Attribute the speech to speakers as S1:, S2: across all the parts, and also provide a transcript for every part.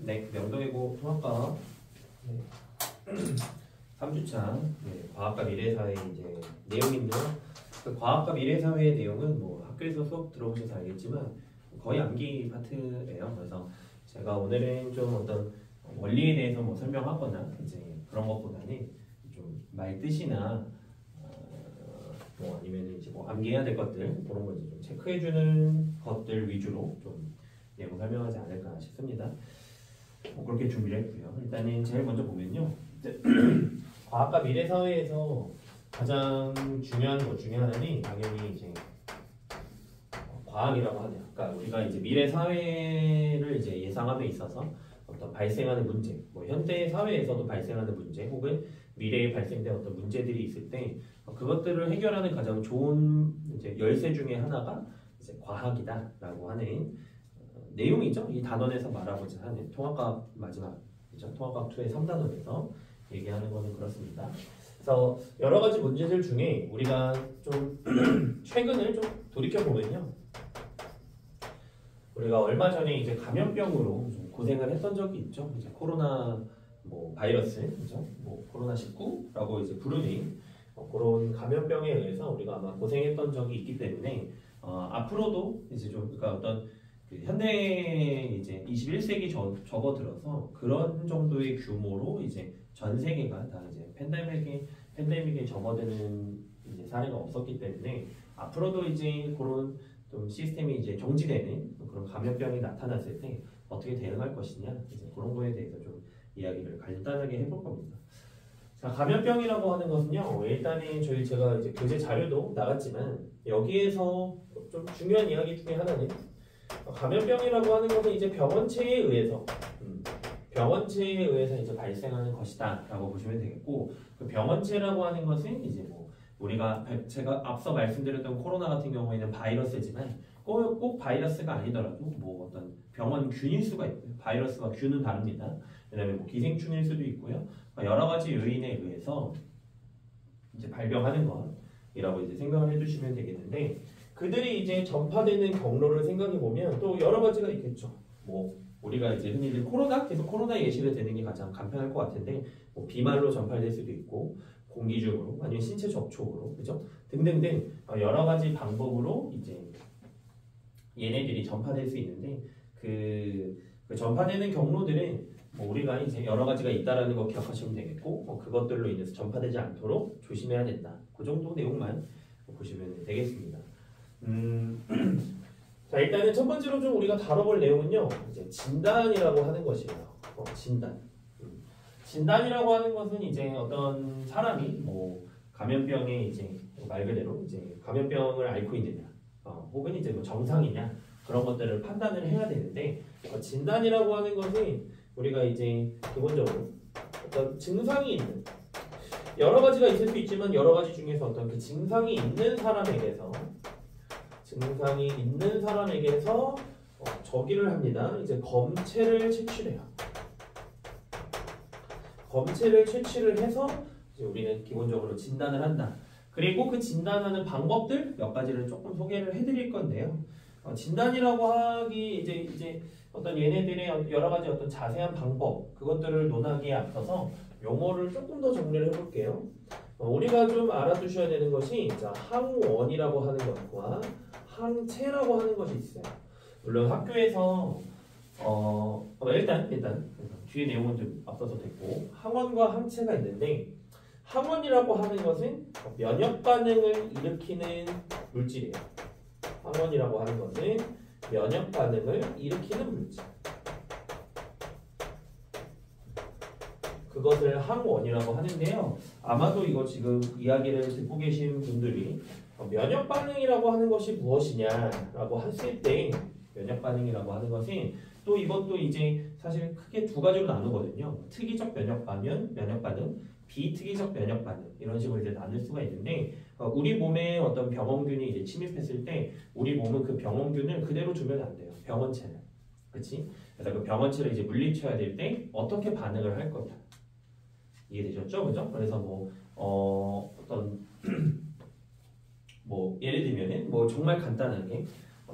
S1: 네, 명도외고 통합과학 3주차 과학과 미래사회 이제 내용인데요. 그 과학과 미래사회의 내용은 뭐 학교에서 수업 들어보셔서 알겠지만 거의 암기 파트예요. 그래서 제가 오늘은 좀 어떤 원리에 대해서 뭐 설명하거나 이제 그런 것보다는 좀 말뜻이나 뭐 아니면 이제 뭐 암기해야 될 것들 그런 거 이제 좀 체크해주는 것들 위주로 좀 내용 설명하지 않을까 싶습니다. 그렇게 준비를 했고요. 일단은 제일 먼저 보면요. 과학과 미래사회에서 가장 중요한 것 중에 하나는 당연히 이제 과학이라고 하네요. 그러니까 우리가 이제 미래 사회를 이제 예상함에 있어서 어떤 발생하는 문제, 뭐 현대 사회에서도 발생하는 문제, 혹은 미래에 발생된 어떤 문제들이 있을 때 그것들을 해결하는 가장 좋은 이제 열쇠 중에 하나가 이제 과학이다라고 하는 내용이죠. 이 단원에서 말하고자 하는 통합과학 마지막이죠. 통합과학 2의 3단원에서 얘기하는 거는 그렇습니다. 그래서 여러 가지 문제들 중에 우리가 좀 최근을 좀 돌이켜 보면요. 우리가 얼마 전에 이제 감염병으로 좀 고생을 했던 적이 있죠. 이제 코로나 뭐 바이러스, 그죠? 뭐 코로나 19라고 이제 부르는 그런 감염병에 의해서 우리가 아마 고생했던 적이 있기 때문에 앞으로도 이제 좀 그러니까 어떤 그 현대 이제 21세기 접어들어서 그런 정도의 규모로 이제 전 세계가 다 이제 팬데믹에 접어드는 이제 사례가 없었기 때문에 앞으로도 이제 그런 좀 시스템이 이제 정지되는 그런 감염병이 나타났을 때 어떻게 대응할 것이냐 이제 그런 거에 대해서 좀 이야기를 간단하게 해볼 겁니다. 자, 감염병이라고 하는 것은요. 일단은 제가 이제 교재 자료도 나갔지만 여기에서 좀 중요한 이야기 중에 하나는 감염병이라고 하는 것은 이제 병원체에 의해서 이제 발생하는 것이다라고 보시면 되겠고, 그 병원체라고 하는 것은 이제 뭐 제가 앞서 말씀드렸던 코로나 같은 경우에는 바이러스지만 꼭 바이러스가 아니더라도 뭐 어떤 병원균일 수가 있고요. 바이러스와 균은 다릅니다. 그다음에 뭐 기생충일 수도 있고요. 여러 가지 요인에 의해서 이제 발병하는 것이라고 이제 생각을 해주시면 되겠는데, 그들이 이제 전파되는 경로를 생각해 보면 또 여러 가지가 있겠죠. 뭐 우리가 이제 흔히들 계속 코로나 예시를 드는 게 가장 간편할 것 같은데, 뭐 비말로 전파될 수도 있고, 공기 중으로 아니면 신체 접촉으로, 그죠? 등등등 여러 가지 방법으로 이제 얘네들이 전파될 수 있는데 그 전파되는 경로들은 뭐 우리가 이제 여러 가지가 있다라는 거 기억하시면 되겠고, 뭐 그것들로 인해서 전파되지 않도록 조심해야 된다. 그 정도 내용만 보시면 되겠습니다. 자, 일단은 첫 번째로 좀 우리가 다뤄볼 내용은요, 이제 진단이라고 하는 것이에요. 진단. 진단이라고 하는 것은 이제 어떤 사람이 뭐 감염병에 이제 말 그대로 이제 감염병을 앓고 있느냐, 혹은 이제 뭐 정상이냐 그런 것들을 판단을 해야 되는데, 진단이라고 하는 것은 우리가 이제 기본적으로 어떤 증상이 있는 여러 가지가 있을 수 있지만 여러 가지 중에서 어떤 그 증상이 있는 사람에게서 저기를 합니다. 이제 검체를 채취해요. 검체를 채취를 해서 이제 우리는 기본적으로 진단을 한다. 그리고 그 진단하는 방법들 몇 가지를 조금 소개를 해드릴 건데요. 진단이라고 하기 이제 어떤 얘네들의 여러 가지 어떤 자세한 방법 그것들을 논하기에 앞서서 용어를 조금 더 정리를 해볼게요. 우리가 좀 알아두셔야 되는 것이 자, 항원이라고 하는 것과 항체라고 하는 것이 있어요. 물론 학교에서 일단 뒤에 내용은 좀 앞서서 됐고, 항원과 항체가 있는데, 항원이라고 하는 것은 면역 반응을 일으키는 물질이에요. 항원이라고 하는 것은 면역 반응을 일으키는 물질. 그것을 항원이라고 하는데요. 아마도 이거 지금 이야기를 듣고 계신 분들이 면역 반응이라고 하는 것이 무엇이냐라고 했을 때, 면역 반응이라고 하는 것은 또 이것도 이제 사실 크게 두 가지로 나누거든요. 특이적 면역 반응, 비특이적 면역 반응 이런 식으로 이제 나눌 수가 있는데, 우리 몸에 어떤 병원균이 이제 침입했을 때 우리 몸은 그 병원균을 그대로 두면 안 돼요. 병원체를, 그렇지? 그래서 그 병원체를 이제 물리쳐야 될 때 어떻게 반응을 할 거냐 이해되셨죠, 그죠? 그래서 뭐 어떤 뭐 예를 들면은 뭐 정말 간단하게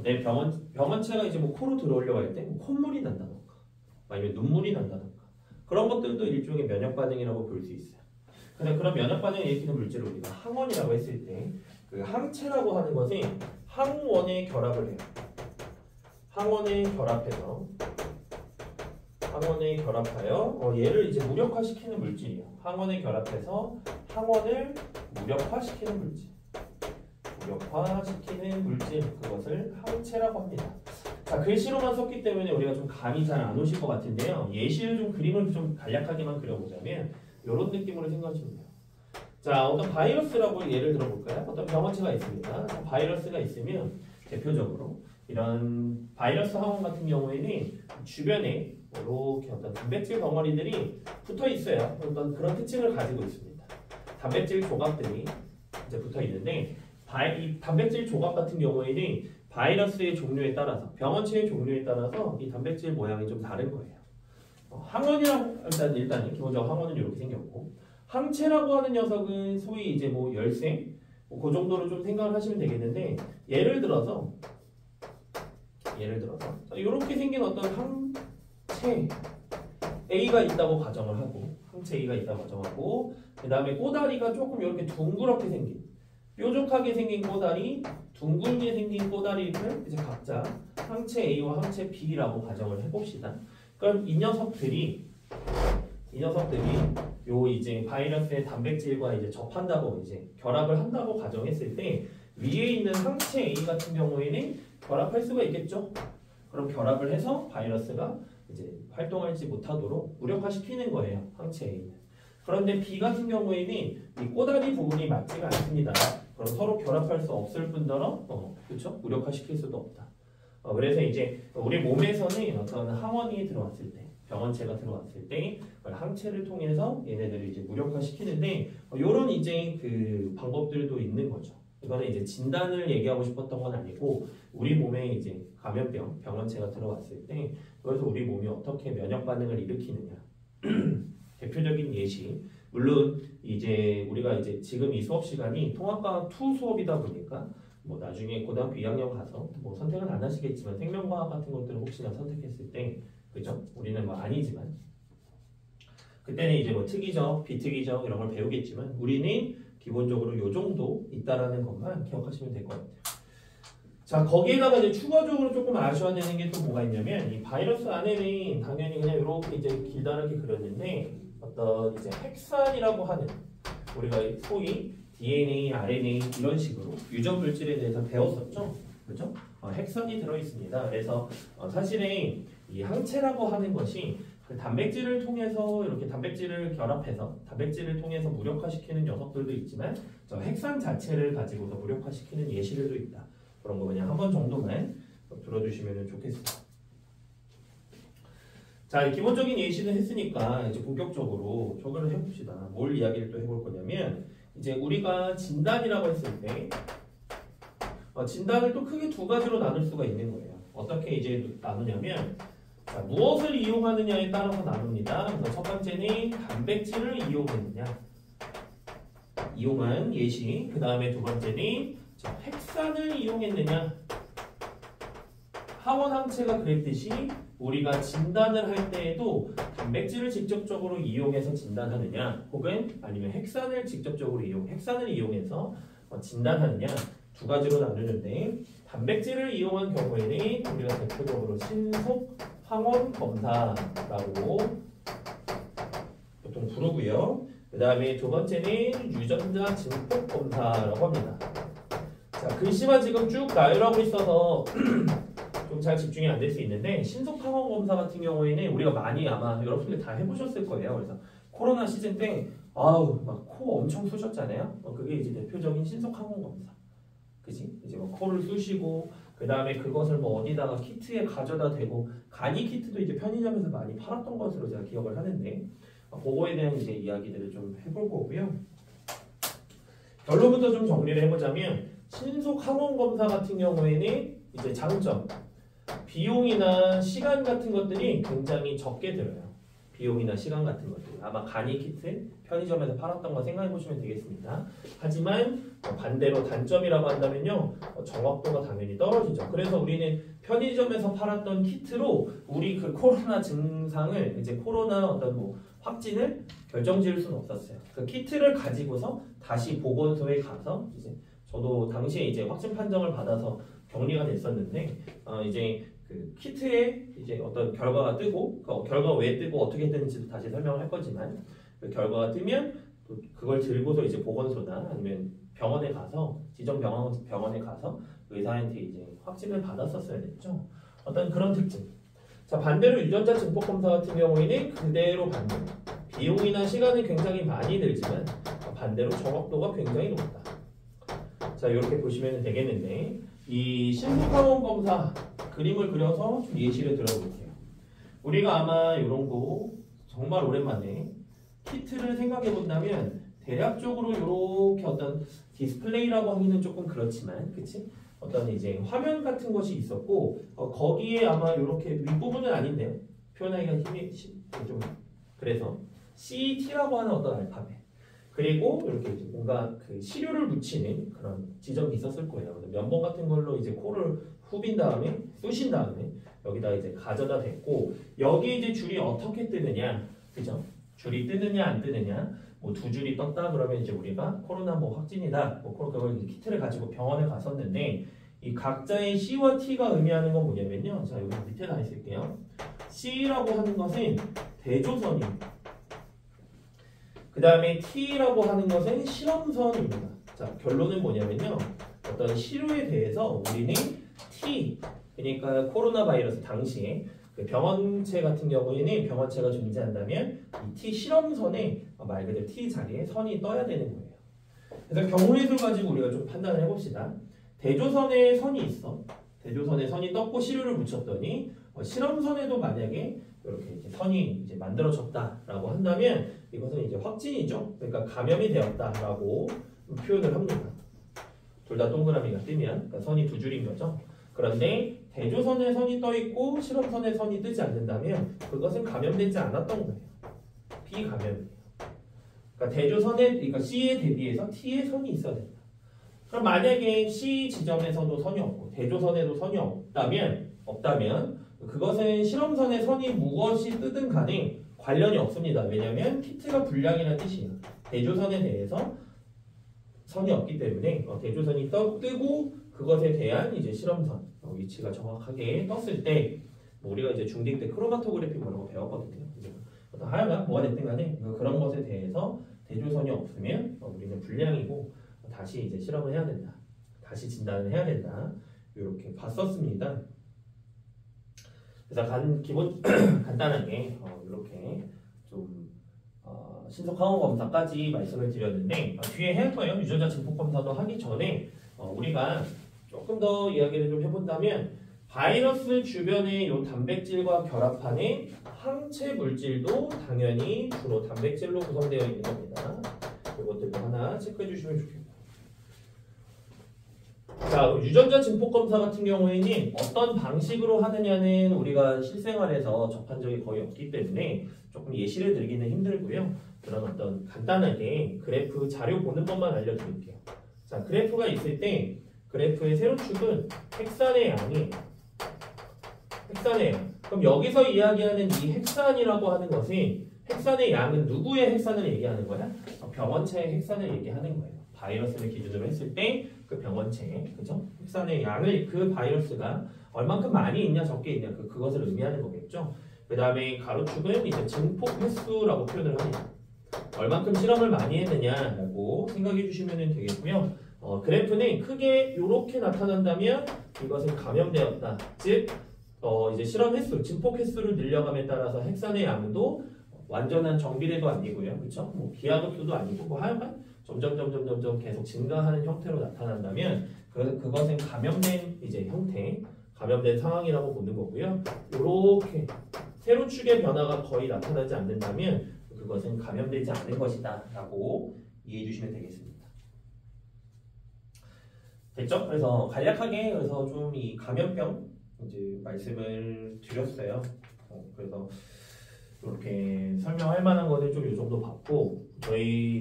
S1: 내 병원체가 이제 뭐 코로 들어오려고 할 때 뭐 콧물이 난다던가, 아니면 눈물이 난다던가 그런 것들도 일종의 면역 반응이라고 볼 수 있어요. 근데 그런 면역 반응을 일으키는 물질을 우리가 항원이라고 했을 때 그 항체라고 하는 것은 항원에 결합을 해요. 항원에 결합하여 얘를 이제 무력화시키는 물질이에요. 항원에 결합해서 항원을 무력화시키는 물질 그것을 항체라고 합니다. 자, 글씨로만 썼기 때문에 우리가 좀 감이 잘 안 오실 것 같은데요. 예시를 좀 그림을 좀 간략하게만 그려보자면 이런 느낌으로 생각하시면 돼요. 자, 어떤 바이러스라고 예를 들어볼까요? 어떤 병원체가 있습니다. 바이러스가 있으면 대표적으로 이런 바이러스 항원 같은 경우에는 주변에 이렇게 어떤 단백질 덩어리들이 붙어 있어요. 어떤 그런 특징을 가지고 있습니다. 단백질 조각들이 이제 붙어 있는데 이 단백질 조각 같은 경우에는 바이러스의 종류에 따라서 병원체의 종류에 따라서 이 단백질 모양이 좀 다른 거예요. 항원이라고 일단 기본적으로 항원은 이렇게 생겼고 항체라고 하는 녀석은 소위 이제 뭐 열쇠 그 정도로 좀 생각을 하시면 되겠는데 예를 들어서 이렇게 생긴 어떤 항체 A가 있다고 가정을 하고 그 다음에 꼬다리가 조금 이렇게 둥그렇게 생긴 뾰족하게 생긴 꼬다리, 둥글게 생긴 꼬다리를 이제 각자 항체 A와 항체 B라고 가정을 해봅시다. 그럼 이 녀석들이 요 이제 바이러스의 단백질과 이제 접한다고 이제 결합을 한다고 가정했을 때 위에 있는 항체 A 같은 경우에는 결합할 수가 있겠죠. 그럼 결합을 해서 바이러스가 이제 활동하지 못하도록 무력화시키는 거예요. 항체 A는. 그런데 B 같은 경우에는 이 꼬다리 부분이 맞지가 않습니다. 그럼 서로 결합할 수 없을 뿐더러 그렇죠? 무력화시킬 수도 없다. 그래서 이제 우리 몸에서는 어떤 항원이 들어왔을 때 병원체가 들어왔을 때 항체를 통해서 얘네들을 이제 무력화시키는데 이런 이제 그 방법들도 있는 거죠. 이거는 이제 진단을 얘기하고 싶었던 건 아니고 우리 몸에 이제 감염병 병원체가 들어왔을 때 그래서 우리 몸이 어떻게 면역 반응을 일으키느냐 대표적인 예시 물론 이제 우리가 이제 지금 이 수업 시간이 통합과학 2 수업이다 보니까 뭐 나중에 고등학교 2학년 가서 뭐 선택은 안 하시겠지만 생명과학 같은 것들을 혹시나 선택했을 때 그죠? 우리는 뭐 아니지만 그때는 이제 뭐 특이적, 비특이적 이런 걸 배우겠지만 우리는 기본적으로 요 정도 있다라는 것만 기억하시면 될 것 같아요. 자, 거기에다가 이제 추가적으로 조금 아셔야 되는 게 또 뭐가 있냐면 이 바이러스 안에는 당연히 그냥 이렇게 이제 길다랗게 그렸는데 어떤 이제 핵산이라고 하는 우리가 소위 DNA, RNA 이런 식으로 유전 물질에 대해서 배웠었죠. 그죠? 핵산이 들어 있습니다. 그래서 사실은 이 항체라고 하는 것이 그 단백질을 통해서 이렇게 단백질을 결합해서 단백질을 통해서 무력화시키는 녀석들도 있지만 저 핵산 자체를 가지고서 무력화시키는 예시들도 있다. 그런 거 그냥 한 번 정도만 들어주시면 좋겠습니다. 자, 기본적인 예시는 했으니까 이제 본격적으로 저거를 해봅시다. 뭘 이야기를 또 해볼 거냐면 이제 우리가 진단이라고 했을 때 진단을 또 크게 두 가지로 나눌 수가 있는 거예요. 어떻게 이제 나누냐면 자, 무엇을 이용하느냐에 따라서 나눕니다. 그래서 첫 번째는 단백질을 이용한 예시. 그 다음에 두 번째는 핵산을 이용했느냐. 항원 항체가 그랬듯이 우리가 진단을 할 때에도 단백질을 직접적으로 이용해서 진단하느냐, 혹은 아니면 핵산을 직접적으로 핵산을 이용해서 진단하느냐 두 가지로 나누는데 단백질을 이용한 경우에는 우리가 대표적으로 신속 항원 검사라고 보통 부르고요. 그 다음에 두 번째는 유전자 증폭 검사라고 합니다. 자, 글씨만 지금 쭉 나열하고 있어서 좀 잘 집중이 안 될 수 있는데 신속 항원 검사 같은 경우에는 우리가 많이 아마 여러분들 다 해보셨을 거예요. 그래서 코로나 시즌 때 아우 막 코 엄청 쑤셨잖아요. 그게 이제 대표적인 신속 항원 검사. 그지? 이제 뭐 코를 쑤시고 그 다음에 그것을 뭐 어디다가 키트에 가져다 대고 간이 키트도 이제 편의점에서 많이 팔았던 것으로 제가 기억을 하는데 그거에 대한 이제 이야기들을 좀 해볼 거고요. 결론부터 좀 정리를 해보자면 신속 항원 검사 같은 경우에는 이제 장점 비용이나 시간 같은 것들이 굉장히 적게 들어요. 비용이나 시간 같은 것들 아마 간이 키트 편의점에서 팔았던 거 생각해 보시면 되겠습니다. 하지만 반대로 단점이라고 한다면요 정확도가 당연히 떨어지죠. 그래서 우리는 편의점에서 팔았던 키트로 우리 그 코로나 증상을 이제 코로나 어떤 뭐 확진을 결정지을 수는 없었어요. 그 키트를 가지고서 다시 보건소에 가서 이제 저도 당시에 이제 확진 판정을 받아서 격리가 됐었는데 이제 그 키트에 이제 어떤 결과가 뜨고 그 결과가 왜 뜨고 어떻게 뜨는지도 다시 설명을 할 거지만 그 결과가 뜨면 또 그걸 들고서 이제 보건소나 아니면 병원에 가서 지정 병원에 가서 의사한테 이제 확진을 받았었어야 됐죠. 어떤 그런 특징. 자, 반대로 유전자 증폭 검사 같은 경우에는 그대로 반대로 비용이나 시간은 굉장히 많이 들지만 반대로 정확도가 굉장히 높다. 자, 이렇게 보시면 되겠는데 이 신속항원 검사 그림을 그려서 좀 예시를 들어볼게요. 우리가 아마 이런 거 정말 오랜만에 키트를 생각해 본다면 대략적으로 이렇게 어떤 디스플레이라고 하기는 조금 그렇지만, 그치? 어떤 이제 화면 같은 것이 있었고 거기에 아마 이렇게 윗부분은 아닌데요. 표현하기가 힘이 좀 그래서 CT라고 하는 어떤 알파벳 그리고 이렇게 이제 뭔가 그 시료를 묻히는 그런 지점이 있었을 거예요. 면봉 같은 걸로 이제 코를 후빈 다음에 쑤신 다음에 여기다 이제 가져다 댔고 여기 이제 줄이 어떻게 뜨느냐, 그죠? 줄이 뜨느냐 안 뜨느냐. 뭐 두 줄이 떴다 그러면 이제 우리가 코로나 뭐 확진이다. 뭐 그걸 키트를 가지고 병원에 갔었는데 이 각자의 C와 T가 의미하는 건 뭐냐면요. 자, 여기 밑에다 있을게요. C라고 하는 것은 대조선입니다. 그 다음에 T라고 하는 것은 실험선입니다. 자, 결론은 뭐냐면요. 어떤 시료에 대해서 우리는 T, 그러니까 코로나 바이러스 당시에 그 병원체 같은 경우에는 병원체가 존재한다면 이 T 실험선에 말 그대로 T 자리에 선이 떠야 되는 거예요. 그래서 경우의 수 가지고 우리가 좀 판단을 해봅시다. 대조선에 선이 있어. 대조선에 선이 떴고 시료를 묻혔더니 실험선에도 만약에 이렇게 이제 선이 이제 만들어졌다라고 한다면 이것은 이제 확진이죠. 그러니까 감염이 되었다라고 표현을 합니다. 둘 다 동그라미가 뜨면 그러니까 선이 두 줄인 거죠. 그런데 대조선에 선이 떠 있고 실험선에 선이 뜨지 않는다면 그것은 감염되지 않았던 거예요. 비감염이에요. 그러니까 대조선에 그러니까 C에 대비해서 T에 선이 있어야 된다. 그럼 만약에 C 지점에서도 선이 없고 대조선에도 선이 없다면 그것은 실험선에 선이 무엇이 뜨든 간에 관련이 없습니다. 왜냐하면 키트가 불량이라는 뜻이에요. 대조선에 대해서 선이 없기 때문에 대조선이 뜨고 그것에 대한 이제 실험선 위치가 정확하게 떴을 때 뭐 우리가 이제 중딩 때 크로마토그래피 뭐라고 배웠거든요. 하여간 뭐가 됐든 간에 그런 것에 대해서 대조선이 없으면 우리는 불량이고 다시 이제 실험을 해야 된다. 다시 진단을 해야 된다. 이렇게 봤었습니다. 그래서 간단하게 이렇게 좀 신속항원 검사까지 말씀을 드렸는데 뒤에 해야 할 거예요. 유전자 증폭 검사도 하기 전에 우리가 조금 더 이야기를 좀 해본다면 바이러스 주변의 요 단백질과 결합하는 항체 물질도 당연히 주로 단백질로 구성되어 있는 겁니다. 이것들도 하나 체크해 주시면 좋겠고. 자, 유전자 증폭 검사 같은 경우에는 어떤 방식으로 하느냐는 우리가 실생활에서 접한 적이 거의 없기 때문에 조금 예시를 들기는 힘들고요. 그런 어떤 간단하게 그래프 자료 보는 것만 알려드릴게요. 자, 그래프가 있을 때 그래프의 세로축은 헥산의 양이에요. 헥산의 양. 그럼 여기서 이야기하는 이 헥산이라고 하는 것은 헥산의 양은 누구의 헥산을 얘기하는 거야? 병원체의 헥산을 얘기하는 거예요. 바이러스를 기준으로 했을 때 그 병원체, 그죠? 헥산의 양을 그 바이러스가 얼만큼 많이 있냐 적게 있냐 그것을 의미하는 거겠죠. 그 다음에 가로축은 이제 증폭 횟수라고 표현을 합니다. 얼만큼 실험을 많이 했느냐라고 생각해 주시면 되겠고요. 그래프는 크게 이렇게 나타난다면 이것은 감염되었다. 즉 이제 실험 횟수, 증폭 횟수를 늘려감에 따라서 헥산의 양도 완전한 정비례도 아니고요, 그렇죠? 뭐 기하급수도 아니고 뭐 하여간 점점 계속 증가하는 형태로 나타난다면 그것은 감염된 이제 형태, 감염된 상황이라고 보는 거고요. 이렇게 세로축의 변화가 거의 나타나지 않는다면 그것은 감염되지 않은 것이다라고 이해해 주시면 되겠습니다. 됐죠? 그래서 간략하게 그래서 좀 이 감염병 이제 말씀을 드렸어요. 그래서 이렇게 설명할 만한 거는 좀 이 정도 봤고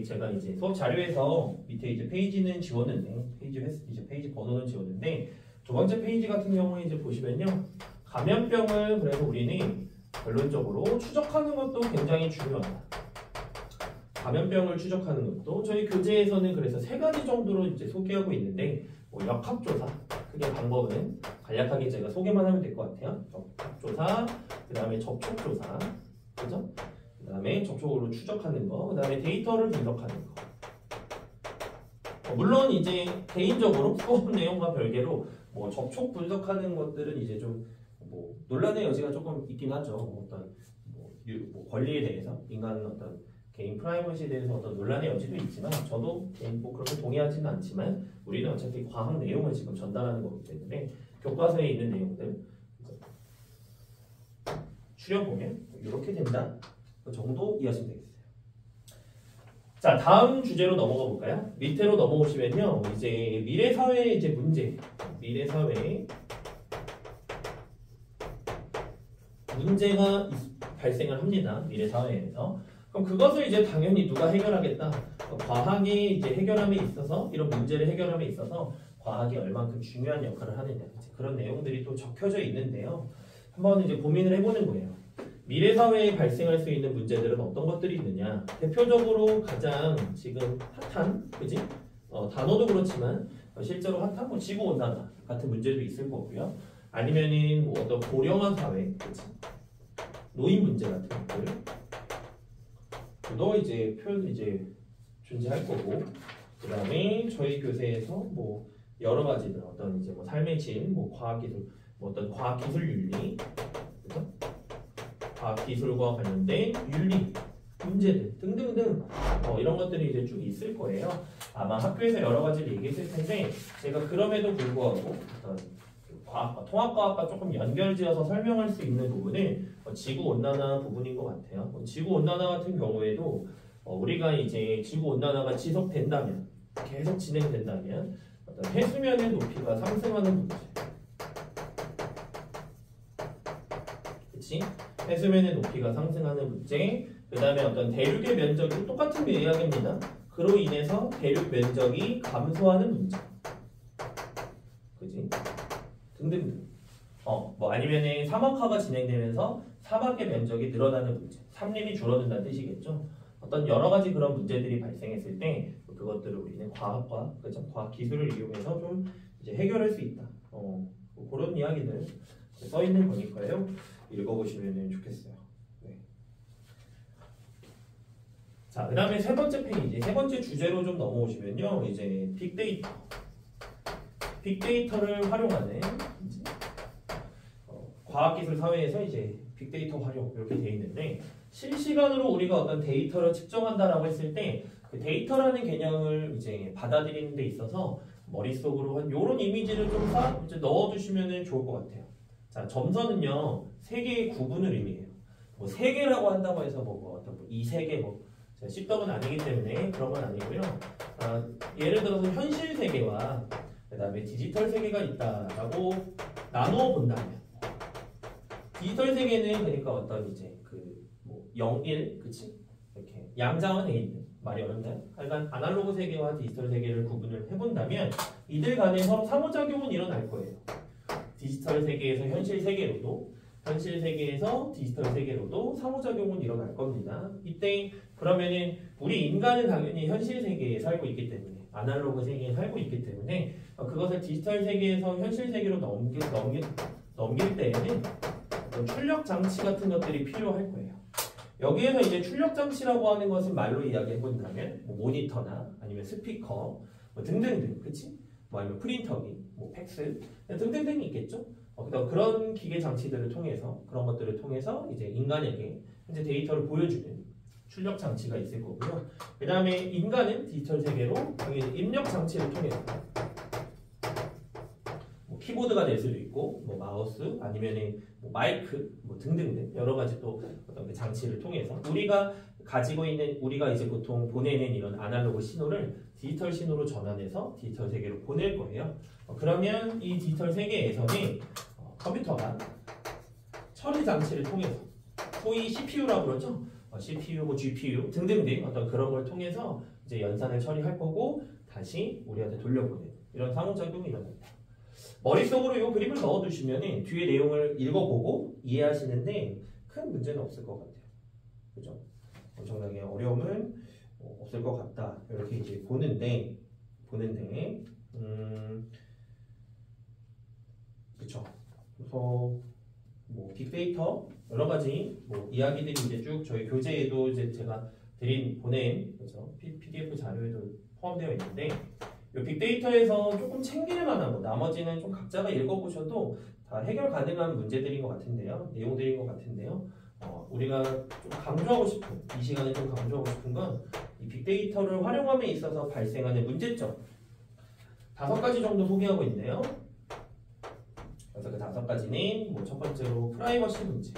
S1: 제가 이제 수업 자료에서 밑에 이제 페이지는 지웠는데 페이지 번호는 지웠는데 두 번째 페이지 같은 경우에 이제 보시면요. 감염병을 그래서 우리는 결론적으로 추적하는 것도 굉장히 중요하다. 감염병을 추적하는 것도 저희 교재에서는 그래서 세 가지 정도로 이제 소개하고 있는데 뭐 역학조사 크게 방법은 간략하게 제가 소개만 하면 될 것 같아요. 역학조사, 그 다음에 접촉조사, 그죠? 그 다음에 접촉으로 추적하는 거, 그 다음에 데이터를 분석하는 거. 물론 이제 개인적으로 수업 내용과 별개로 뭐 접촉 분석하는 것들은 이제 좀 뭐 논란의 여지가 조금 있긴 하죠. 어떤 뭐 권리에 대해서 인간 어떤 개인 프라이버시에 대해서 어떤 논란의 여지도 있지만 저도 뭐 그렇게 동의하지는 않지만 우리는 어차피 과학 내용을 지금 전달하는 거기 때문에 교과서에 있는 내용들 추려보면 이렇게 된다. 그 정도 이해하시면 되겠어요. 자, 다음 주제로 넘어가 볼까요? 밑으로 넘어오시면요. 이제 미래 사회의 이제 문제, 미래 사회에 문제가 발생을 합니다. 미래 사회에서. 그럼 그것을 이제 당연히 누가 해결하겠다? 과학이 이제 해결함에 있어서 이런 문제를 해결함에 있어서 과학이 얼만큼 중요한 역할을 하느냐 그런 내용들이 또 적혀져 있는데요. 한번 이제 고민을 해보는 거예요. 미래 사회에 발생할 수 있는 문제들은 어떤 것들이 있느냐? 대표적으로 가장 지금 핫한, 그지? 단어도 그렇지만 실제로 핫한 뭐 지구 온난화 같은 문제도 있을 거고요. 아니면은 뭐 어떤 고령화 사회, 그치? 노인 문제 같은 것들. 도 이제 표현 이제 존재할 거고, 그 다음에 저희 교재에서 뭐 여러 가지들 어떤 이제 뭐 삶의 질, 뭐 과학기술, 뭐 어떤 과학기술 윤리, 그죠? 과학기술과 관련된 윤리 문제들 등등등 이런 것들이 이제 쭉 있을 거예요. 아마 학교에서 여러 가지를 얘기했을 텐데 제가 그럼에도 불구하고 어떤 과학과 통합과학과 조금 연결지어서 설명할 수 있는 부분은 지구온난화 부분인 것 같아요. 지구온난화 같은 경우에도 우리가 이제 지구온난화가 지속된다면 계속 진행된다면 어떤 해수면의 높이가 상승하는 문제, 그렇지? 해수면의 높이가 상승하는 문제, 그 다음에 어떤 대륙의 면적이 똑같은 이야기입니다. 그로 인해서 대륙 면적이 감소하는 문제, 그지? 등등등. 뭐 아니면은 사막화가 진행되면서 사막의 면적이 늘어나는 문제, 산림이 줄어든다는 뜻이겠죠. 어떤 여러 가지 그런 문제들이 발생했을 때 그것들을 우리는 과학과 그렇죠? 과학 기술을 이용해서 좀 이제 해결할 수 있다. 뭐 그런 이야기들 써 있는 거니까요. 읽어보시면 좋겠어요. 네. 자, 그 다음에 세 번째 페이지, 세 번째 주제로 좀 넘어오시면요. 이제 빅데이터. 빅데이터를 활용하는 이제 과학기술 사회에서 이제 빅데이터 활용 이렇게 돼 있는데 실시간으로 우리가 어떤 데이터를 측정한다라고 했을 때 그 데이터라는 개념을 이제 받아들이는 데 있어서 머릿속으로 한 이런 이미지를 좀 이제 넣어두시면 좋을 것 같아요. 자, 점선은요 세 개의 구분을 의미해요. 뭐 세 개라고 한다고 해서 어떤 이 세 개 씹덕은 아니기 때문에 그런 건 아니고요. 예를 들어서 현실 세계와 그 다음에 디지털 세계가 있다라고 나누어 본다면 디지털 세계는 그러니까 어떤 이제 뭐 0, 1, 그치? 이렇게 양자화되어 있는 말이 어렵나요? 약간 아날로그 세계와 디지털 세계를 구분을 해본다면 이들 간에 서로 상호작용은 일어날 거예요. 디지털 세계에서 현실 세계로도 현실 세계에서 디지털 세계로도 상호작용은 일어날 겁니다. 이때 그러면은 우리 인간은 당연히 현실 세계에 살고 있기 때문에 아날로그 세계에 살고 있기 때문에 그것을 디지털 세계에서 현실 세계로 넘길 때에는 출력 장치 같은 것들이 필요할 거예요. 여기에서 이제 출력 장치라고 하는 것은 말로 이야기해 본다면 뭐 모니터나 아니면 스피커 뭐 등등등, 그치? 뭐 아니면 프린터기, 뭐 팩스 등등등이 있겠죠. 그런 기계 장치들을 통해서 그런 것들을 통해서 이제 인간에게 현재 데이터를 보여주는 출력 장치가 있을 거고요. 그 다음에 인간은 디지털 세계로 당연히 입력 장치를 통해서 뭐 키보드가 될 수도 있고 뭐 마우스 아니면은 뭐 마이크 뭐 등등등 여러 가지 또 어떤 그 장치를 통해서 우리가 가지고 있는 우리가 이제 보통 보내는 이런 아날로그 신호를 디지털 신호로 전환해서 디지털 세계로 보낼 거예요. 그러면 이 디지털 세계에서는 컴퓨터가 처리 장치를 통해서 소위 CPU라고 그러죠. CPU, 뭐 GPU 등등등 어떤 그런 걸 통해서 이제 연산을 처리할 거고 다시 우리한테 돌려보내는 이런 상호작용이 일어납니다. 머릿속으로 이 그림을 넣어두시면 뒤에 내용을 읽어보고 이해하시는데 큰 문제는 없을 것 같아요. 그죠? 엄청나게 어려움은 없을 것 같다. 이렇게 이제 보는데, 그쵸? 그래서 뭐 빅데이터 여러 가지 뭐 이야기들이 이제 쭉 저희 교재에도 이제 제가 보낸 그죠? PDF 자료에도 포함되어 있는데 이 빅데이터에서 조금 챙길 만한 거 나머지는 좀 각자가 읽어보셔도 다 해결 가능한 문제들인 것 같은데요. 내용들인 것 같은데요. 우리가 좀 강조하고 싶은 이 시간에 좀 강조하고 싶은 건 이 빅데이터를 활용함에 있어서 발생하는 문제점 5가지 정도 소개하고 있네요. 그래서 그 5가지는 뭐 첫 번째로 프라이버시 문제.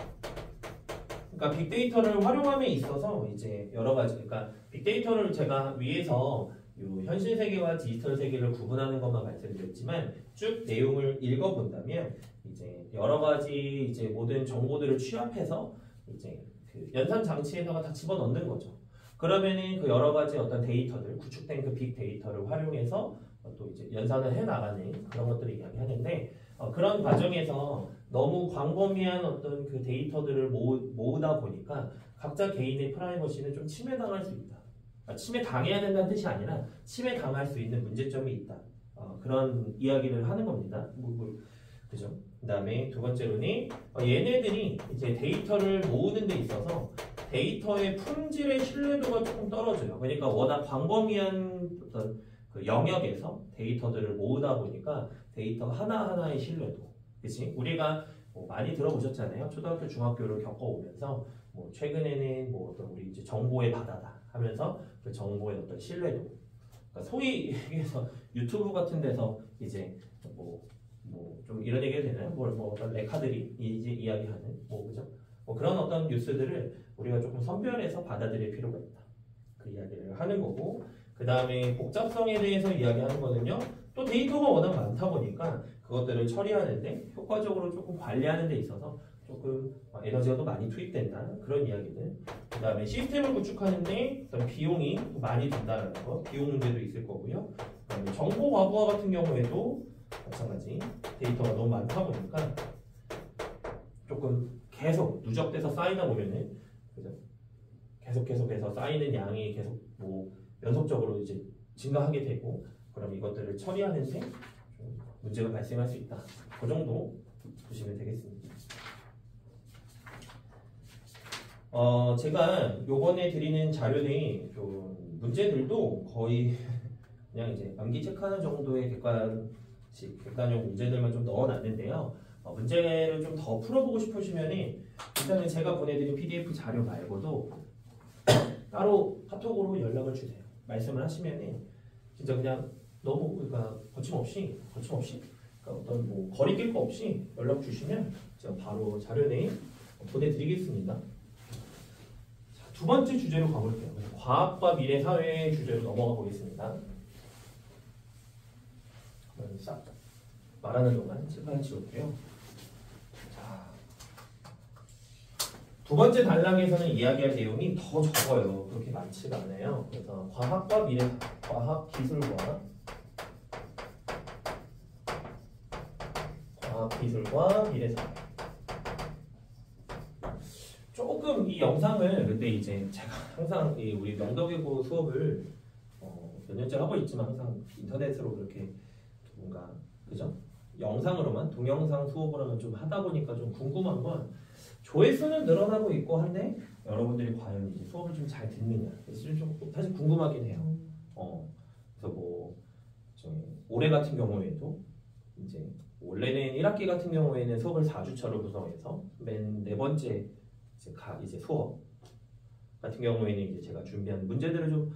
S1: 그러니까 빅데이터를 활용함에 있어서 이제 여러 가지 그러니까 빅데이터를 제가 위에서 요 현실 세계와 디지털 세계를 구분하는 것만 말씀드렸지만 쭉 내용을 읽어본다면 이제 여러 가지 이제 모든 정보들을 취합해서 이제 그 연산 장치에다가 다 집어넣는 거죠. 그러면은 그 여러 가지 어떤 데이터들 구축된 그 빅데이터를 활용해서 또 이제 연산을 해 나가는 그런 것들을 이야기하는데 그런 과정에서 너무 광범위한 어떤 그 데이터들을 모으다 보니까 각자 개인의 프라이버시는 좀 침해당할 수 있다. 침해당해야 된다는 뜻이 아니라 침해당할 수 있는 문제점이 있다. 그런 이야기를 하는 겁니다. 그죠? 그 다음에 두 번째로는 얘네들이 이제 데이터를 모으는 데 있어서 데이터의 품질의 신뢰도가 조금 떨어져요. 그러니까 워낙 광범위한 어떤 그 영역에서 데이터들을 모으다 보니까 데이터 하나하나의 신뢰도. 그치? 우리가 뭐 많이 들어보셨잖아요. 초등학교, 중학교를 겪어오면서 뭐 최근에는 뭐 어떤 우리 이제 정보의 바다다 하면서 그 정보의 어떤 신뢰도. 그러니까 소위 얘기해서 유튜브 같은 데서 이제 뭐 좀 이런 얘기 해도 되나요? 뭐 어떤 레카들이 이제 이야기하는 그죠? 뭐 그런 어떤 뉴스들을 우리가 조금 선별해서 받아들일 필요가 있다. 그 이야기를 하는 거고 그 다음에 복잡성에 대해서 이야기하는 거는요. 또 데이터가 워낙 많다 보니까 그것들을 처리하는데 효과적으로 조금 관리하는 데 있어서 조금 에너지가 또 많이 투입된다. 그런 이야기들. 그 다음에 시스템을 구축하는데 어떤 비용이 많이 든다는 거. 비용 문제도 있을 거고요. 그 다음에 정보 과부하 같은 경우에도 마찬가지 데이터가 너무 많다 보니까 조금 계속 누적돼서 쌓이다 보면은 그죠? 계속해서 쌓이는 양이 계속 뭐 연속적으로 이제 증가하게 되고 그럼 이것들을 처리하는데 좀 문제가 발생할 수 있다. 그 정도 보시면 되겠습니다. 제가 요번에 드리는 자료는 좀 문제들도 거의 그냥 이제 암기 체크하는 정도의 객관용 문제들만 좀 넣어놨는데요. 문제를 좀 더 풀어보고 싶으시면은 일단은 제가 보내드린 PDF 자료 말고도 따로 카톡으로 연락을 주세요. 말씀을 하시면은 진짜 그냥 너무 그러니까 거침없이 그러니까 어떤 뭐 거리 낄 거 없이 연락 주시면 제가 바로 자료 내에 보내드리겠습니다. 자, 두 번째 주제로 가볼게요. 과학과 미래 사회 주제로 넘어가 보겠습니다. 싹 말하는 동안 칠판을 지울게요. 자, 두 번째 단락에서는 이야기할 내용이 더 적어요. 그렇게 많지가 않아요. 그래서 과학과 미래, 과학 기술과 미래 사회. 조금 이 영상을 근데 이제 제가 항상 이 우리 명덕외고 수업을 몇 년째 하고 있지만 항상 인터넷으로 그렇게 뭔가 그죠? 영상으로만 동영상 수업으로만 좀 하다 보니까 좀 궁금한 건 조회수는 늘어나고 있고 한데 여러분들이 과연 이제 수업을 좀 잘 듣느냐 좀 사실 궁금하긴 해요. 그래서 뭐 올해 같은 경우에도 이제 원래는 1학기 같은 경우에는 수업을 4주차로 구성해서 맨 네 번째 이제 수업 같은 경우에는 이제 제가 준비한 문제들을 좀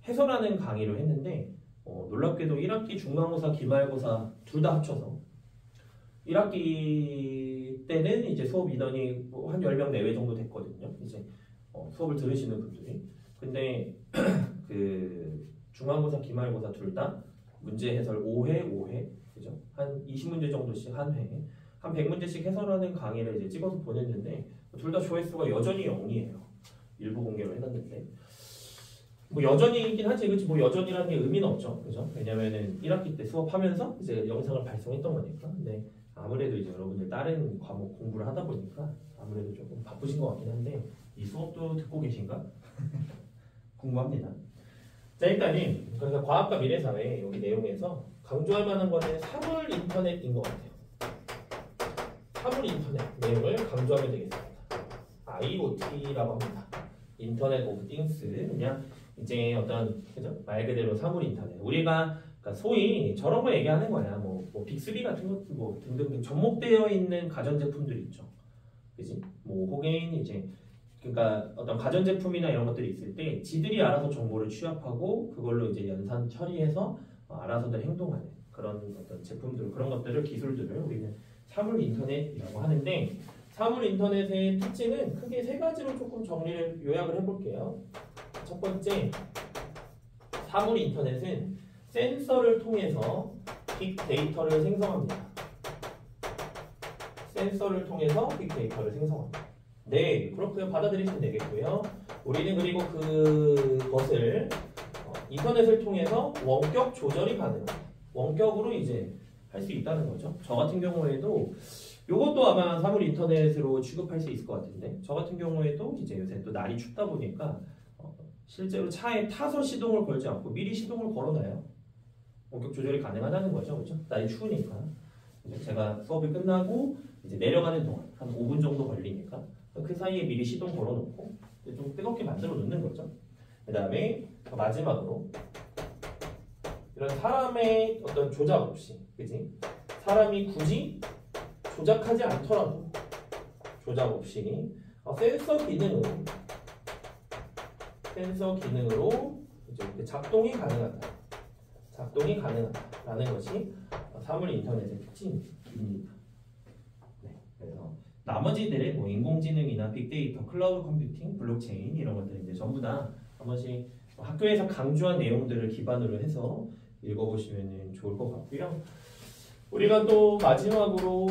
S1: 해설하는 강의를 했는데 놀랍게도 1학기 중간고사, 기말고사 둘 다 합쳐서 1학기 때는 이제 수업 인원이 한 10명 내외 정도 됐거든요. 이제 수업을 들으시는 분들이. 근데 그 중간고사, 기말고사 둘 다 문제 해설 5회, 그죠? 한 20문제 정도씩 한 회, 한 100문제씩 해설하는 강의를 이제 찍어서 보냈는데 둘 다 조회수가 여전히 0이에요. 일부 공개를 해놨는데 뭐 여전이긴 하지, 그렇지? 뭐 여전이라는 게 의미는 없죠, 그죠? 왜냐면은 1학기 때 수업하면서 이제 영상을 발송했던 거니까. 근데 아무래도 이제 여러분들 다른 과목 공부를 하다 보니까 아무래도 조금 바쁘신 것 같긴 한데 이 수업도 듣고 계신가? 궁금합니다. 자, 일단은 그래서 과학과 미래사회 여기 내용에서 강조할 만한 거는 사물 인터넷인 것 같아요. 사물 인터넷 내용을 강조하면 되겠습니다. IoT라고 합니다. 인터넷 오브 띵스. 그냥 이제 어떤 그죠? 말 그대로 사물 인터넷. 우리가 그러니까 소위 저런 거 얘기하는 거야. 뭐 빅3 같은 것, 뭐 등등 접목되어 있는 가전제품들 있죠. 그지? 뭐 혹은 이제 그러니까 어떤 가전제품이나 이런 것들이 있을 때 지들이 알아서 정보를 취합하고 그걸로 이제 연산 처리해서 알아서들 행동하는 그런 어떤 제품들, 그런 것들을 기술들을 우리는 사물 인터넷이라고 하는데, 사물 인터넷의 특징은 크게 세 가지로 조금 정리를 요약을 해볼게요. 첫 번째, 사물 인터넷은 센서를 통해서 빅데이터를 생성합니다. 센서를 통해서 빅데이터를 생성합니다. 네, 그렇고요. 받아들이시면 되겠고요. 우리는 그리고 그것을 인터넷을 통해서 원격 조절이 가능합니다. 원격으로 이제 할 수 있다는 거죠. 저 같은 경우에도 이것도 아마 사물 인터넷으로 취급할 수 있을 것 같은데, 저 같은 경우에도 이제 요새 또 날이 춥다 보니까 실제로 차에 타서 시동을 걸지 않고 미리 시동을 걸어놔요. 원격 조절이 가능하다는 거죠, 그렇죠? 날이 추우니까. 제가 수업이 끝나고 이제 내려가는 동안 한 5분 정도 걸리니까 그 사이에 미리 시동 걸어놓고 좀 뜨겁게 만들어 놓는 거죠. 그 다음에 마지막으로 이런 사람의 어떤 조작 없이, 그지? 사람이 굳이 조작하지 않더라도 조작 없이 센서 기능으로 이제 작동이 가능하다. 작동이 가능하다라는 것이 사물 인터넷의 특징입니다. 네, 그래서 나머지들의 뭐 인공지능이나 빅데이터, 클라우드 컴퓨팅, 블록체인 이런 것들 이제 전부 다 한 번씩 학교에서 강조한 내용들을 기반으로 해서 읽어보시면 좋을 것 같고요. 우리가 또 마지막으로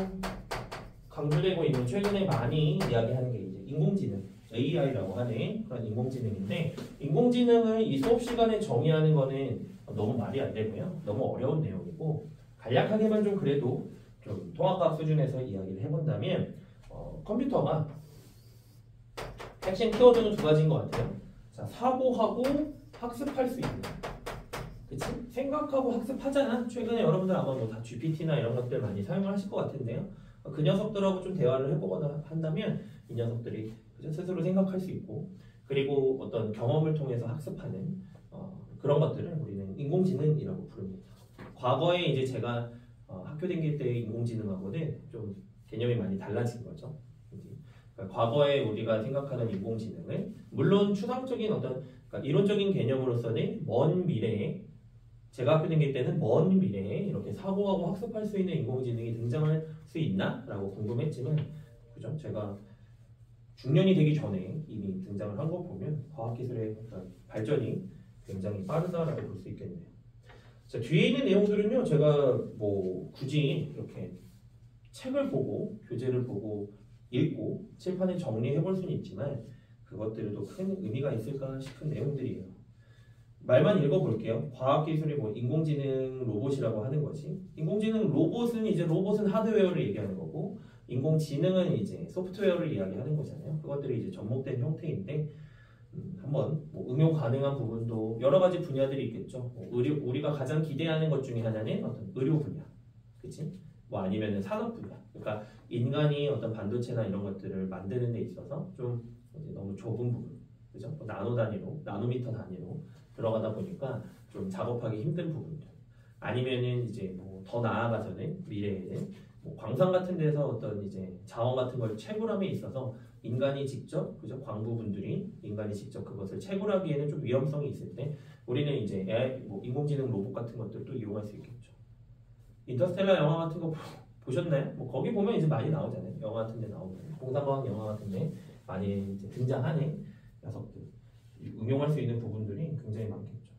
S1: 강조되고 있는, 최근에 많이 이야기하는 게 이제 인공지능, AI라고 하는 그런 인공지능인데, 인공지능을 이 수업 시간에 정의하는 거는 너무 말이 안 되고요. 너무 어려운 내용이고, 간략하게만 좀 그래도 좀 통합과학 수준에서 이야기를 해본다면, 컴퓨터가 핵심 키워드는 두 가지인 것 같아요. 자, 사고하고 학습할 수 있는. 그치? 생각하고 학습하잖아. 최근에 여러분들 아마 뭐 다 GPT나 이런 것들 많이 사용을 하실 것 같은데요. 그 녀석들하고 좀 대화를 해보거나 한다면 이 녀석들이 스스로 생각할 수 있고, 그리고 어떤 경험을 통해서 학습하는 그런 것들을 우리는 인공지능이라고 부릅니다. 과거에 이제 제가 학교 다닐 때 인공지능하고는 좀 개념이 많이 달라진 거죠. 그러니까 과거에 우리가 생각하는 인공지능은 물론 추상적인 어떤 그러니까 이론적인 개념으로서는 먼 미래에, 제가 학교 다닐 때는 먼 미래에 이렇게 사고하고 학습할 수 있는 인공지능이 등장할 수 있나? 라고 궁금했지만, 그죠? 제가 중년이 되기 전에 이미 등장을 한 거 보면 과학기술의 발전이 굉장히 빠르다라고 볼 수 있겠네요. 자, 뒤에 있는 내용들은요, 제가 뭐 굳이 이렇게 책을 보고 교재를 보고 읽고 칠판에 정리해 볼 수는 있지만 그것들도 큰 의미가 있을까 싶은 내용들이에요. 말만 읽어볼게요. 과학기술이 뭐 인공지능 로봇이라고 하는 거지. 인공지능 로봇은 이제 로봇은 하드웨어를 얘기하는 거고, 인공지능은 이제 소프트웨어를 이야기하는 거잖아요. 그것들이 이제 접목된 형태인데, 한번 뭐 응용 가능한 부분도 여러 가지 분야들이 있겠죠. 뭐 우리가 가장 기대하는 것 중에 하나는 어떤 의료 분야, 그치? 뭐 아니면은 산업 분야. 그러니까 인간이 어떤 반도체나 이런 것들을 만드는 데 있어서 좀 이제 너무 좁은 부분, 그죠? 뭐 나노 단위로, 나노미터 단위로 들어가다 보니까 좀 작업하기 힘든 부분들. 아니면은 이제 뭐 더 나아가서는 미래에는 뭐 광산 같은 데서 어떤 이제 자원 같은 걸 채굴함에 있어서 인간이 직접, 그죠? 광부분들이 인간이 직접 그것을 채굴하기에는 좀 위험성이 있을 때 우리는 이제 AI, 뭐 인공지능 로봇 같은 것들도 이용할 수 있겠죠. 인터스텔라 영화 같은 거 보셨나요? 뭐 거기 보면 이제 많이 나오잖아요. 영화 같은 데 나오면. 공상과학 영화 같은 데 많이 이제 등장하는 녀석들. 응용할 수 있는 부분들이 굉장히 많겠죠.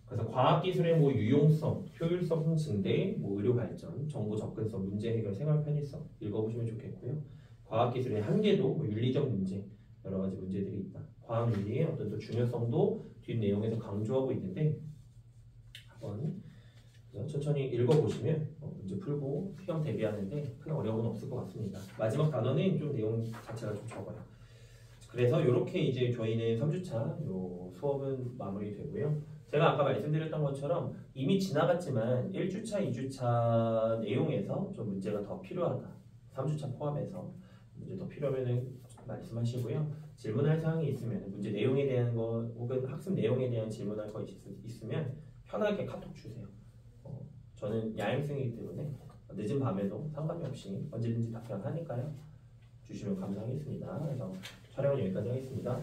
S1: 그래서 과학기술의 뭐 유용성, 효율성 증대, 뭐 의료 발전, 정보 접근성, 문제 해결, 생활 편의성 읽어보시면 좋겠고요. 과학기술의 한계도, 뭐 윤리적 문제, 여러 가지 문제들이 있다. 과학윤리의 어떤 또 중요성도 뒷 내용에서 강조하고 있는데 한번 천천히 읽어보시면 문제 풀고 시험 대비하는데 큰 어려움은 없을 것 같습니다. 마지막 단어는 좀 내용 자체가 좀 적어요. 그래서 이렇게 이제 저희는 3주차 요 수업은 마무리되고요. 제가 아까 말씀드렸던 것처럼 이미 지나갔지만 1주차, 2주차 내용에서 좀 문제가 더 필요하다. 3주차 포함해서 문제 더 필요하면은 말씀하시고요. 질문할 사항이 있으면 문제 내용에 대한 거 혹은 학습 내용에 대한 질문할 거 있으면 편하게 카톡 주세요. 저는 야행성이기 때문에 늦은 밤에도 상관이 없이 언제든지 답변하니까요. 주시면 감사하겠습니다. 그래서 촬영은 여기까지 하겠습니다.